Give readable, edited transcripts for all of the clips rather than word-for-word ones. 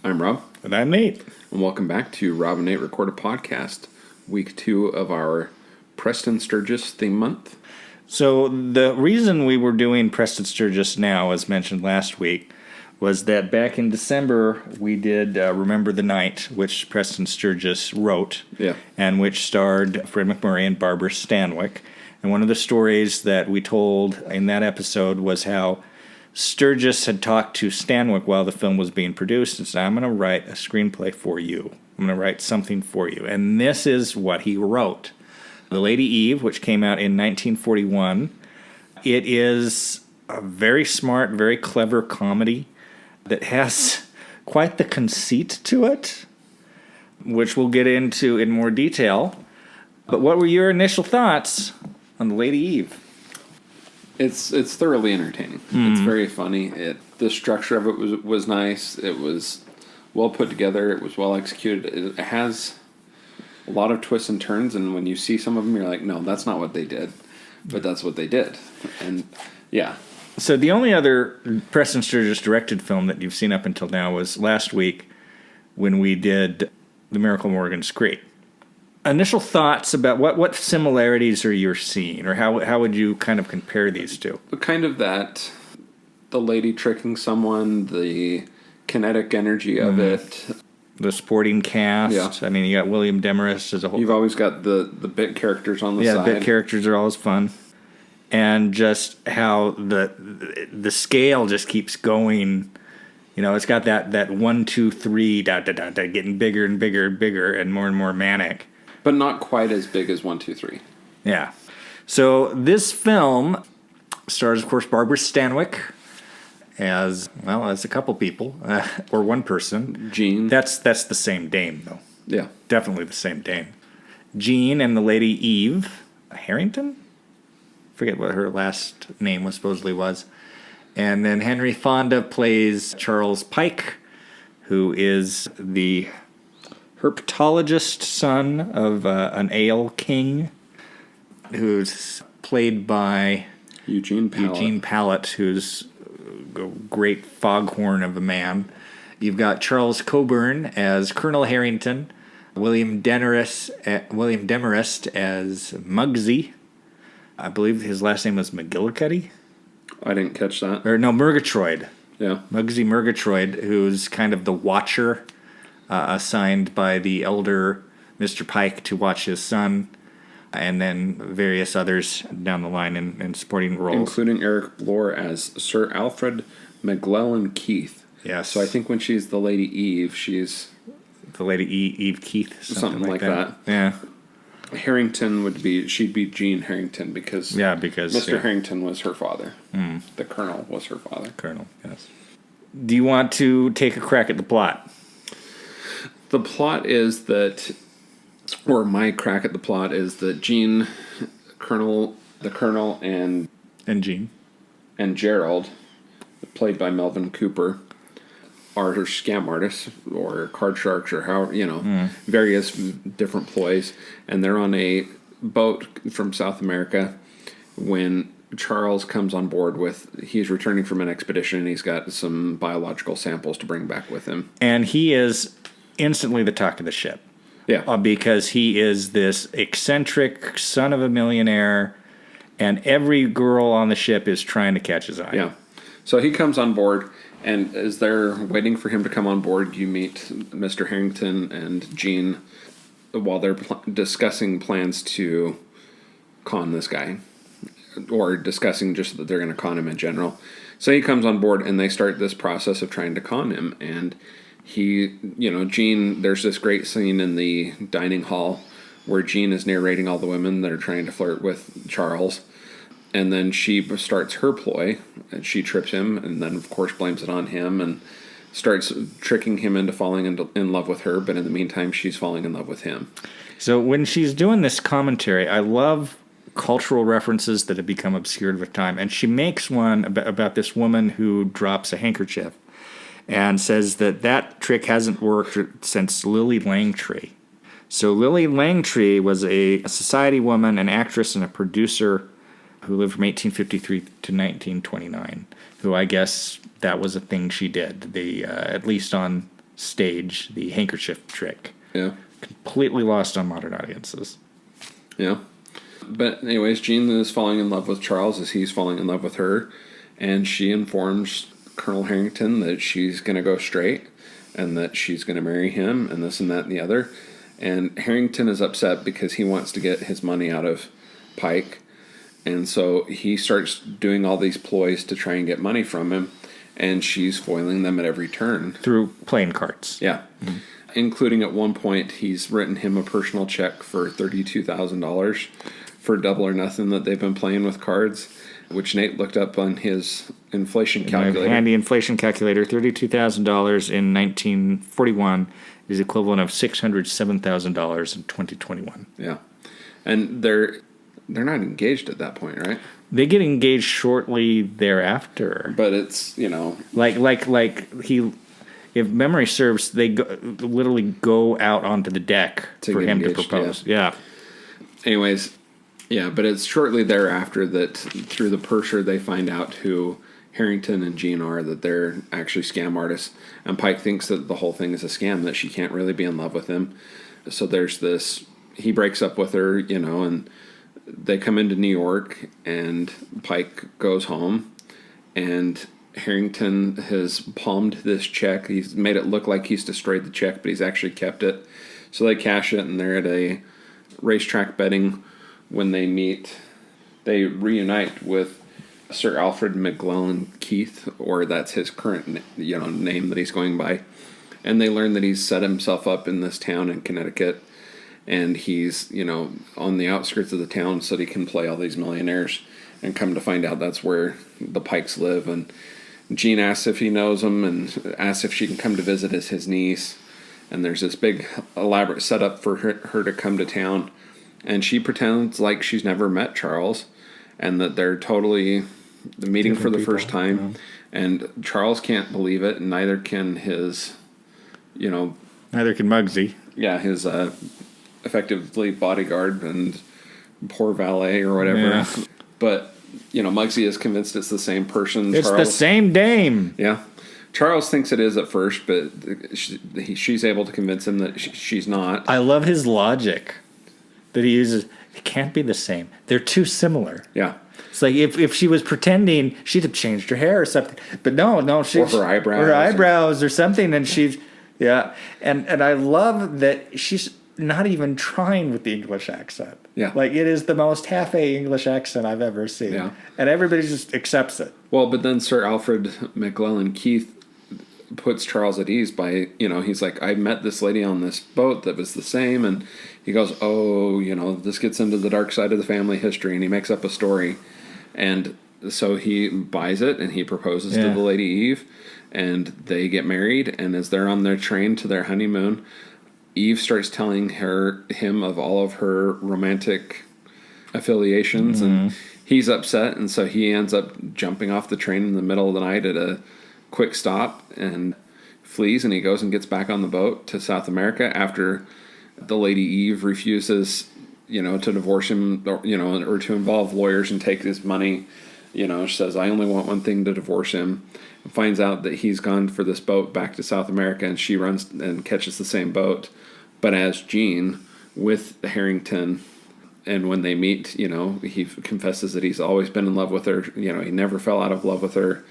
I'm Rob. And I'm Nate. And welcome back to Rob and Nate Record a Podcast, week 2 of our Preston Sturges theme month. So the reason we were doing Preston Sturges now, as mentioned last week, was that back in December we did Remember the Night, which Preston Sturges wrote, and which starred Fred MacMurray and Barbara Stanwyck. And one of the stories that we told in that episode was how Sturges had talked to Stanwyck while the film was being produced and said, I'm going to write a screenplay for you. I'm going to write something for you. And this is what he wrote. The Lady Eve, which came out in 1941. It is a very smart, very clever comedy that has quite the conceit to it, which we'll get into in more detail. But what were your initial thoughts on The Lady Eve? It's thoroughly entertaining. It's very funny. The structure of it was nice. It was well put together. It was well executed. It has a lot of twists and turns, and when you see some of them, you're like, no, that's not what they did. But that's what they did. And, yeah. So the only other Preston Sturges directed film that you've seen up until now was last week when we did The Miracle on Morgan Street. Initial thoughts about what similarities are you seeing, or how would you kind of compare these two? Kind of that, the lady tricking someone, the kinetic energy of it. The sporting cast. Yeah. I mean, you got William Demarest as a whole. You've always got the bit characters on the side. Yeah, bit characters are always fun. And just how the scale just keeps going. You know, it's got that 1, 2, 3, getting bigger and bigger and bigger and more manic. But not quite as big as 1, 2, 3. Yeah. So this film stars, of course, Barbara Stanwyck as a couple people, or one person. Jean. That's the same dame, though. Yeah. Definitely the same dame. Jean and the Lady Eve Harrington? Forget what her last name supposedly was. And then Henry Fonda plays Charles Pike, who is the herpetologist son of an ale king, who's played by Eugene Pallett, who's a great foghorn of a man. You've got Charles Coburn as Colonel Harrington, William Demarest as Muggsy. I believe his last name was McGillicuddy. I didn't catch that. Or no, Murgatroyd. Yeah. Muggsy Murgatroyd, who's kind of the watcher assigned by the elder Mr. Pike to watch his son, and then various others down the line in supporting roles. Including Eric Blore as Sir Alfred McGlellan Keith. Yes. So I think when she's the Lady Eve, she's... The Lady Eve Keith. Something like that. Yeah. Harrington she'd be Jean Harrington because Mr. Harrington was her father. The Colonel was her father. Colonel, yes. Do you want to take a crack at the plot? The plot is that, or my crack at the plot is that Jean, the Colonel, and Jean and Gerald, played by Melvin Cooper, are scam artists or card sharks or various different ploys, and they're on a boat from South America when Charles comes on board he's returning from an expedition and he's got some biological samples to bring back with him. And he is instantly the talk of the ship. Yeah. Because he is this eccentric son of a millionaire, and every girl on the ship is trying to catch his eye. Yeah. So he comes on board, and as they're waiting for him to come on board, you meet Mr. Harrington and Jean while they're discussing plans to con this guy, or discussing just that they're going to con him in general. So he comes on board, and they start this process of trying to con him, and Jean, there's this great scene in the dining hall where Jean is narrating all the women that are trying to flirt with Charles. And then she starts her ploy, and she trips him, and then, of course, blames it on him and starts tricking him into falling in love with her. But in the meantime, she's falling in love with him. So when she's doing this commentary, I love cultural references that have become obscured with time. And she makes one about this woman who drops a handkerchief and says that trick hasn't worked since Lily Langtry. So Lily Langtry was a society woman, an actress, and a producer who lived from 1853 to 1929, who I guess that was a thing she did. At least on stage, the handkerchief trick. Yeah. Completely lost on modern audiences. Yeah. But anyways, Jean is falling in love with Charles as he's falling in love with her. And she informs Colonel Harrington that she's going to go straight and that she's going to marry him and this and that and the other. And Harrington is upset because he wants to get his money out of Pike. And so he starts doing all these ploys to try and get money from him. And she's foiling them at every turn. Through playing cards. Yeah. Mm-hmm. Including at one point, he's written him a personal check for $32,000 for Double or Nothing that they've been playing with cards, which Nate looked up on his inflation calculator. Handy inflation calculator, $32,000 in 1941 is equivalent of $607,000 in 2021. Yeah. And they're not engaged at that point, right? They get engaged shortly thereafter. But it's, you know... Like he... If memory serves, they literally go out onto the deck for him to propose. Yeah. Anyways, yeah, but it's shortly thereafter that through the purser they find out who Harrington and Jean are, that they're actually scam artists. And Pike thinks that the whole thing is a scam, that she can't really be in love with him. So there's this... He breaks up with her, you know, and they come into New York, and Pike goes home, and... Harrington has palmed this check. He's made it look like he's destroyed the check, but he's actually kept it. So they cash it, and they're at a racetrack betting when they meet. They reunite with Sir Alfred McLellan Keith, or that's his current name that he's going by. And they learn that he's set himself up in this town in Connecticut, and he's, on the outskirts of the town so that he can play all these millionaires. And come to find out that's where the Pikes live. And Jean asks if he knows him and asks if she can come to visit as his niece. And there's this big elaborate setup for her to come to town. And she pretends like she's never met Charles and that they're totally meeting for the first time. Yeah. And Charles can't believe it, and neither can his, Neither can Muggsy. Yeah, his effectively bodyguard and poor valet or whatever. Yeah. But... Muggsy is convinced it's the same person. It's Charles, the same dame. Yeah. Charles thinks it is at first, but she's able to convince him that she's not. I love his logic that he uses. It can't be the same. They're too similar. Yeah. It's like if she was pretending, she'd have changed her hair or something. But no, she or her eyebrows. Her eyebrows or something, and she's yeah. And I love that she's not even trying with the English accent. Yeah. Like, it is the most half-a English accent I've ever seen. Yeah. And everybody just accepts it. Well, but then Sir Alfred McLellan Keith puts Charles at ease by, he's like, I met this lady on this boat that was the same. And he goes, oh, this gets into the dark side of the family history. And he makes up a story. And so he buys it and he proposes to the Lady Eve. And they get married. And as they're on their train to their honeymoon... Eve starts telling him of all of her romantic affiliations, and he's upset, and so he ends up jumping off the train in the middle of the night at a quick stop and flees, and he goes and gets back on the boat to South America after the Lady Eve refuses, to divorce him, or to involve lawyers and take his money. She says, I only want one thing, to divorce him. And finds out that he's gone for this boat back to South America, and she runs and catches the same boat, but as Jean with Harrington. And when they meet, he confesses that he's always been in love with her. He never fell out of love with her.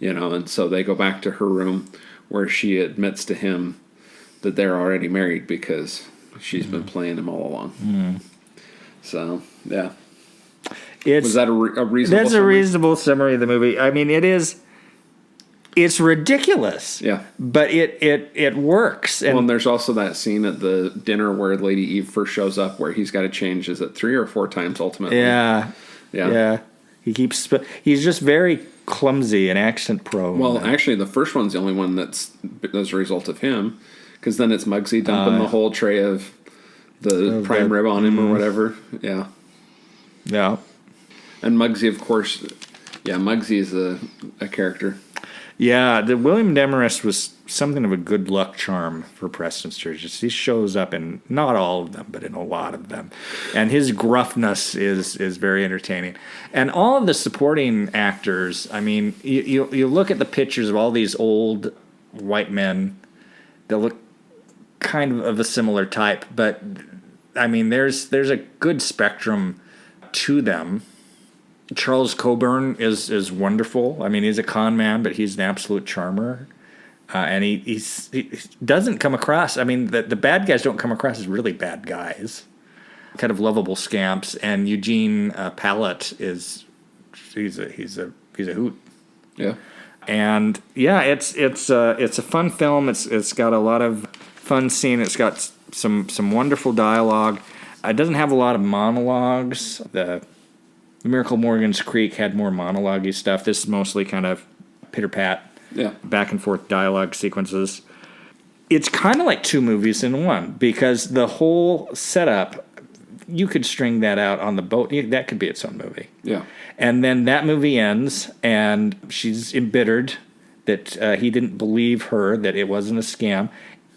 And so they go back to her room where she admits to him that they're already married because she's been playing him all along. So, yeah. Was that a reasonable That's summary? A reasonable summary of the movie. I mean, it's ridiculous. Yeah. But it works. And there's also that scene at the dinner where Lady Eve first shows up where he's got to change, is it 3 or 4 times ultimately? Yeah. He's just very clumsy and accent prone. Well, actually, the first one's the only one that's as a result of him, because then it's Muggsy dumping the whole tray of the prime rib on him or whatever. Yeah. Yeah. And Muggsy, of course, Muggsy is a character. Yeah, the William Demarest was something of a good luck charm for Preston Sturges. He shows up in not all of them, but in a lot of them. And his gruffness is very entertaining. And all of the supporting actors, I mean, you look at the pictures of all these old white men, They look kind of a similar type, but I mean, there's a good spectrum to them. Charles Coburn is wonderful. I mean, he's a con man, but he's an absolute charmer. And he doesn't come across. I mean, the bad guys don't come across as really bad guys, kind of lovable scamps. And Eugene Pallett he's a hoot. Yeah. And yeah, it's a fun film. It's got a lot of fun scene. It's got some wonderful dialogue. It doesn't have a lot of monologues. The Miracle Morgan's Creek had more monologue-y stuff. This is mostly kind of pitter-pat, back and forth dialogue sequences. It's kind of like two movies in one, because the whole setup, you could string that out on the boat. That could be its own movie. Yeah. And then that movie ends, and she's embittered that he didn't believe her, that it wasn't a scam.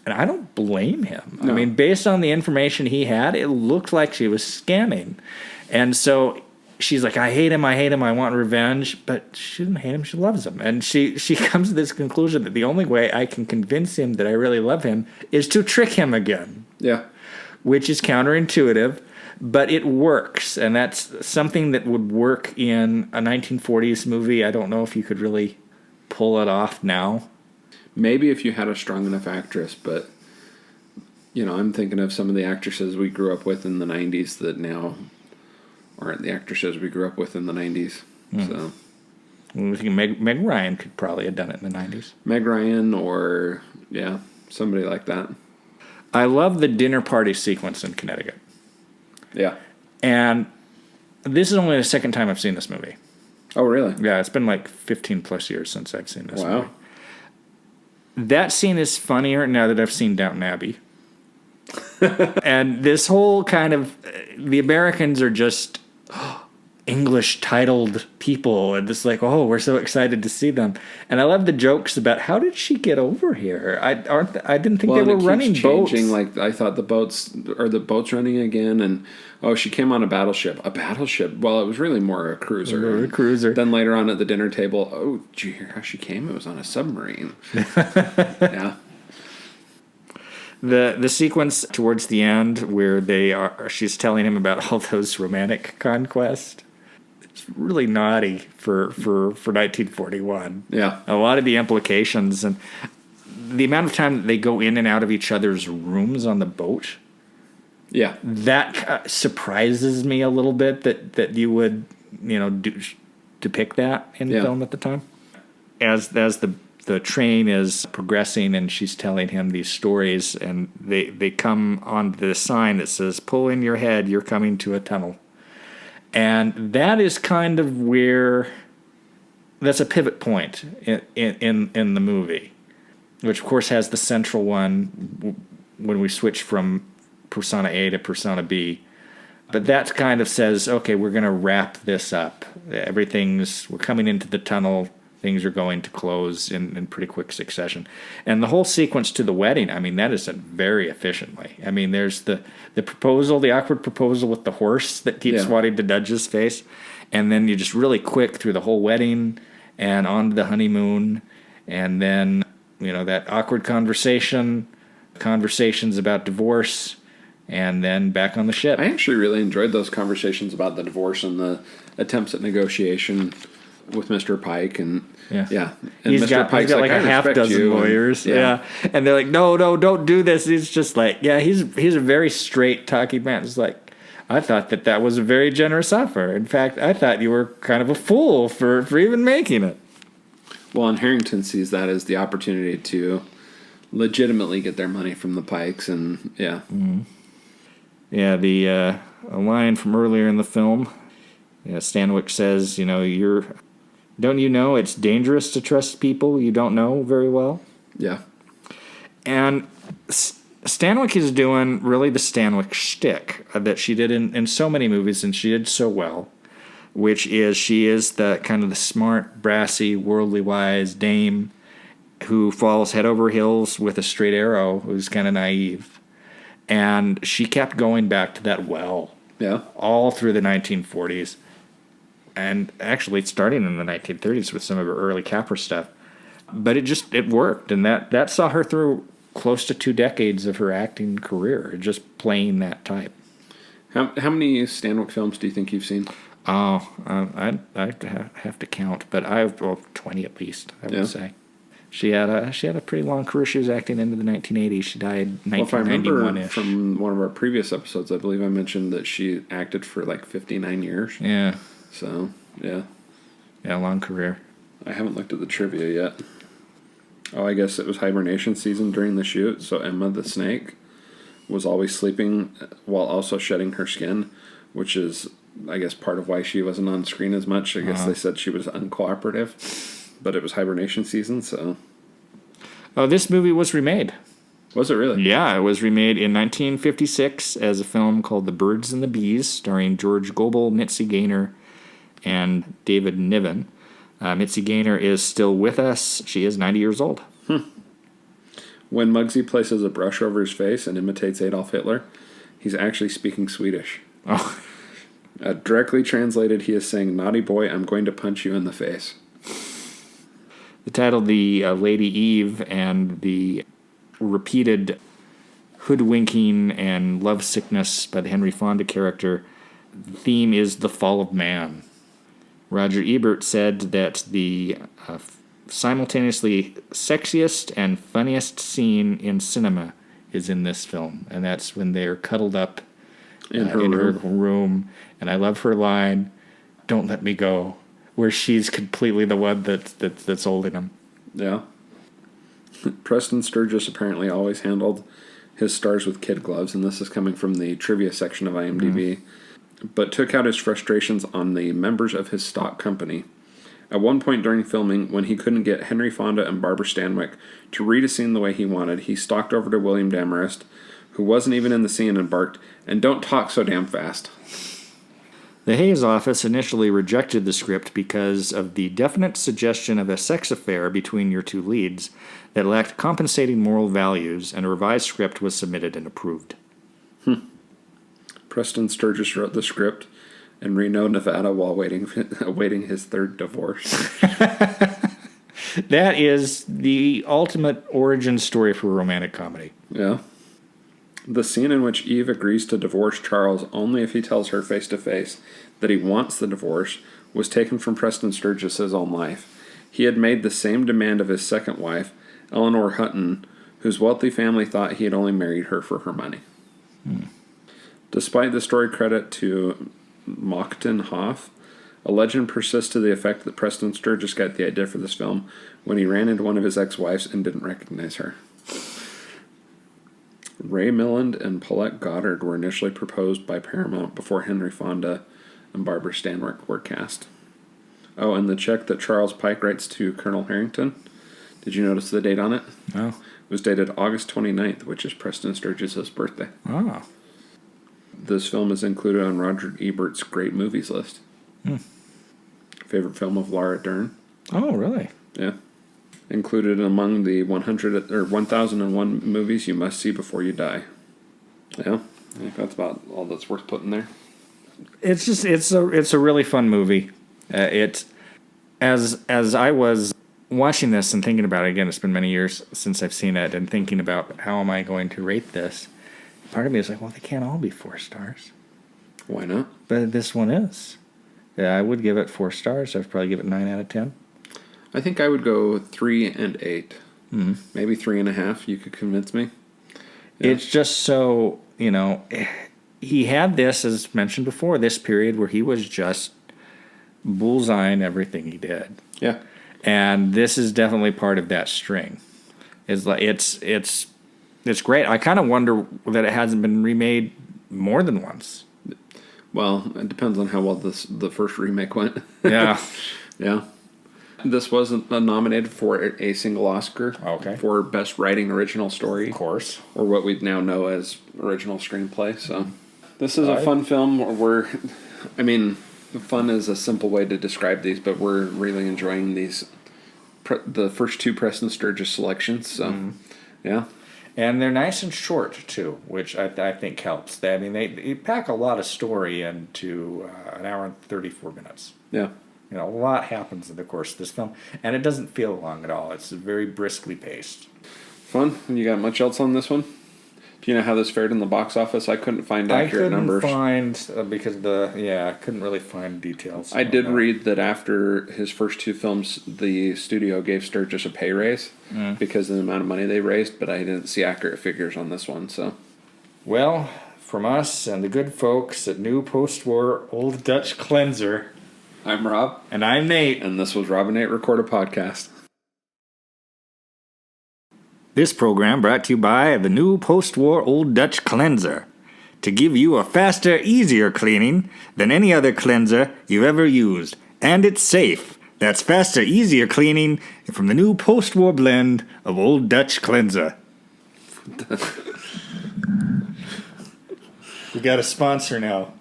And I don't blame him. No. I mean, based on the information he had, it looked like she was scamming. And so she's like, I hate him, I want revenge. But she doesn't hate him, she loves him. And she comes to this conclusion that the only way I can convince him that I really love him is to trick him again. Yeah. Which is counterintuitive, but it works. And that's something that would work in a 1940s movie. I don't know if you could really pull it off now. Maybe if you had a strong enough actress, but, I'm thinking of some of the actresses we grew up with in the 90s that now aren't the actresses we grew up with in the 90s. So, I think Meg Ryan could probably have done it in the 90s. Meg Ryan or, somebody like that. I love the dinner party sequence in Connecticut. Yeah. And this is only the second time I've seen this movie. Oh, really? Yeah, it's been like 15 plus years since I've seen this movie. Wow. That scene is funnier now that I've seen Downton Abbey. And this whole kind of, the Americans are just English titled people, and it's like, oh, we're so excited to see them. And I love the jokes about how did she get over here? I didn't think they were running boats. Like, I thought the boats running again, and she came on a battleship. A battleship? Well, it was really more a cruiser. A cruiser. Then later on at the dinner table, did you hear how she came? It was on a submarine. Yeah. The sequence towards the end where she's telling him about all those romantic conquests. It's really naughty for 1941. Yeah. A lot of the implications and the amount of time that they go in and out of each other's rooms on the boat. Yeah. That surprises me a little bit that you would, depict that in film at the time. As the train is progressing and she's telling him these stories, and they come on the sign that says, pull in your head, you're coming to a tunnel. And that is kind of where, that's a pivot point in the movie, which of course has the central one when we switch from persona A to persona B. But that kind of says, okay, we're going to wrap this up. We're coming into the tunnel. Things are going to close in pretty quick succession. And the whole sequence to the wedding, I mean, that is done very efficiently. I mean, there's the proposal, the awkward proposal with the horse that keeps wanting to nudge his face. And then you're just really quick through the whole wedding and on to the honeymoon. And then, that awkward conversations about divorce, and then back on the ship. I actually really enjoyed those conversations about the divorce and the attempts at negotiation with Mr. Pike, and And he's Mr. got Pike's like a half dozen lawyers, and they're like, no, don't do this. He's just like, he's a very straight talking man. It's like, I thought that was a very generous offer. In fact, I thought you were kind of a fool for even making it. Well, and Harrington sees that as the opportunity to legitimately get their money from the Pikes, and a line from earlier in the film. Stanwyck says, don't you know it's dangerous to trust people you don't know very well? Yeah. And Stanwyck is doing really the Stanwyck shtick that she did in so many movies, and she did so well, which is she is the kind of the smart, brassy, worldly wise dame who falls head over heels with a straight arrow, who's kind of naive. And she kept going back to that well all through the 1940s. And actually starting in the 1930s with some of her early Capra stuff. But it worked, and that saw her through close to 2 decades of her acting career, just playing that type. How many Stanwyck films do you think you've seen? Oh, I'd have to count, but 20 at least, I would say. She had a pretty long career. She was acting into the 1980s. She died 1991-ish. Well, if I remember from one of our previous episodes, I believe I mentioned that she acted for like 59 years. Yeah. So, yeah. Yeah, long career. I haven't looked at the trivia yet. Oh, I guess it was hibernation season during the shoot, so Emma the snake was always sleeping while also shedding her skin, which is, I guess, part of why she wasn't on screen as much. I guess they said she was uncooperative. But it was hibernation season, so... Oh, this movie was remade. Was it really? Yeah, it was remade in 1956 as a film called The Birds and the Bees, starring George Gobel, Mitzi Gaynor, and David Niven. Mitzi Gaynor is still with us. She is 90 years old. When Muggsy places a brush over his face and imitates Adolf Hitler, he's actually speaking Swedish. Oh. Directly translated, he is saying, "Naughty boy, I'm going to punch you in the face." The title, The Lady Eve, and the repeated hoodwinking and lovesickness by the Henry Fonda character, the theme is the fall of man. Roger Ebert said that the simultaneously sexiest and funniest scene in cinema is in this film, and that's when they're cuddled up in her room. And I love her line, "Don't let me go," where she's completely the one that's holding him. Yeah. Preston Sturges apparently always handled his stars with kid gloves, and this is coming from the trivia section of IMDb, but took out his frustrations on the members of his stock company. At one point during filming, when he couldn't get Henry Fonda and Barbara Stanwyck to read a scene the way he wanted, he stalked over to William Demarest, who wasn't even in the scene, and barked, "And don't talk so damn fast." The Hayes office initially rejected the script because of the definite suggestion of a sex affair between your two leads that lacked compensating moral values, and a revised script was submitted and approved. Preston Sturges wrote the script in Reno, Nevada, while awaiting his third divorce. That is the ultimate origin story for a romantic comedy. Yeah. The scene in which Eve agrees to divorce Charles only if he tells her face-to-face that he wants the divorce was taken from Preston Sturges' own life. He had made the same demand of his second wife, Eleanor Hutton, whose wealthy family thought he had only married her for her money. Despite the story credit to Mockton Hoff, a legend persists to the effect that Preston Sturges got the idea for this film when he ran into one of his ex-wives and didn't recognize her. Ray Milland and Paulette Goddard were initially proposed by Paramount before Henry Fonda and Barbara Stanwyck were cast. Oh, and the check that Charles Pike writes to Colonel Harrington, did you notice the date on it? No. It was dated August 29th, which is Preston Sturges' birthday. Oh. This film is included on Roger Ebert's Great Movies list. Favorite film of Laura Dern. Oh, really? Yeah. Included among the 1001 movies you must see before you die. Yeah, I think that's about all that's worth putting there. It's a really fun movie. As I was watching this and thinking about it again, it's been many years since I've seen it, and thinking about how am I going to rate this. Part of me is like, well, they can't all be 4 stars. Why not? But this one is. Yeah, I would give it 4 stars. I'd probably give it 9 out of 10. I think I would go 3 and 8. Maybe 3.5. You could convince me. Yeah. It's just so, he had this, as mentioned before, this period where he was just bullseyeing everything he did. Yeah. And this is definitely part of that string. It's great. I kind of wonder that it hasn't been remade more than once. Well, it depends on how well the first remake went. Yeah. Yeah. This wasn't nominated for a single Oscar. Okay. For Best Writing Original Story. Of course. Or what we now know as Original Screenplay. So this is a fun film. Fun is a simple way to describe these, but we're really enjoying these. The first 2 Preston Sturges selections. So, yeah. And they're nice and short, too, which I think helps. They pack a lot of story into an hour and 34 minutes. Yeah. A lot happens in the course of this film, and it doesn't feel long at all. It's very briskly paced. Fun. You got much else on this one? Do you know how this fared in the box office? I couldn't find accurate numbers. I couldn't find because I couldn't really find details. I did read that after his first two films, the studio gave Sturgis a pay raise because of the amount of money they raised, but I didn't see accurate figures on this one. So, well, from us and the good folks at New Post-War Old Dutch Cleanser, I'm Rob, and I'm Nate, and this was Rob and Nate Record a Podcast. This program brought to you by the New Post-War Old Dutch Cleanser, to give you a faster, easier cleaning than any other cleanser you've ever used. And it's safe. That's faster, easier cleaning from the new post-war blend of Old Dutch Cleanser. We got a sponsor now.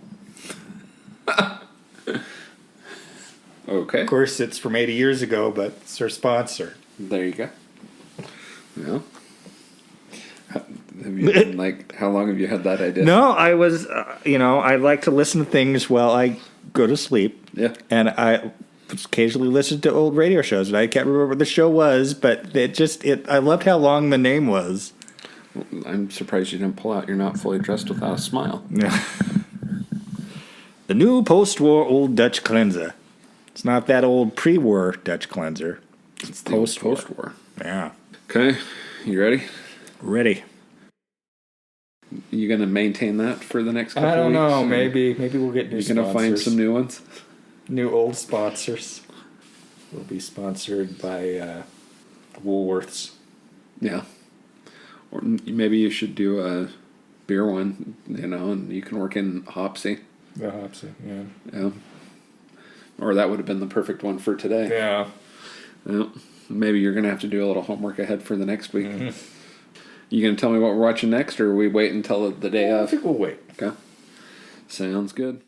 Okay. Of course, it's from 80 years ago, but it's our sponsor. There you go. Yeah. Have you been, how long have you had that idea? No, I was, I like to listen to things while I go to sleep. Yeah. And I occasionally listen to old radio shows, and I can't remember what the show was, but I loved how long the name was. Well, I'm surprised you didn't pull out "You're Not Fully Dressed Without a Smile." Yeah. The New Post-War Old Dutch Cleanser. It's not that old pre-war Dutch cleanser. It's the post-war. Yeah. Okay, you ready? Ready. You gonna maintain that for the next couple I don't weeks? know. Maybe we'll get new sponsors. You gonna find some new ones? New old sponsors. We'll be sponsored by Woolworths. Yeah. Or maybe you should do a beer one, and you can work in Hopsy. The Hopsy, yeah. Yeah. Or that would have been the perfect one for today. Yeah. Yeah. Maybe you're gonna have to do a little homework ahead for the next week. Mm-hmm. You gonna tell me what we're watching next, or we wait until the day of? I think we'll wait. Okay. Sounds good.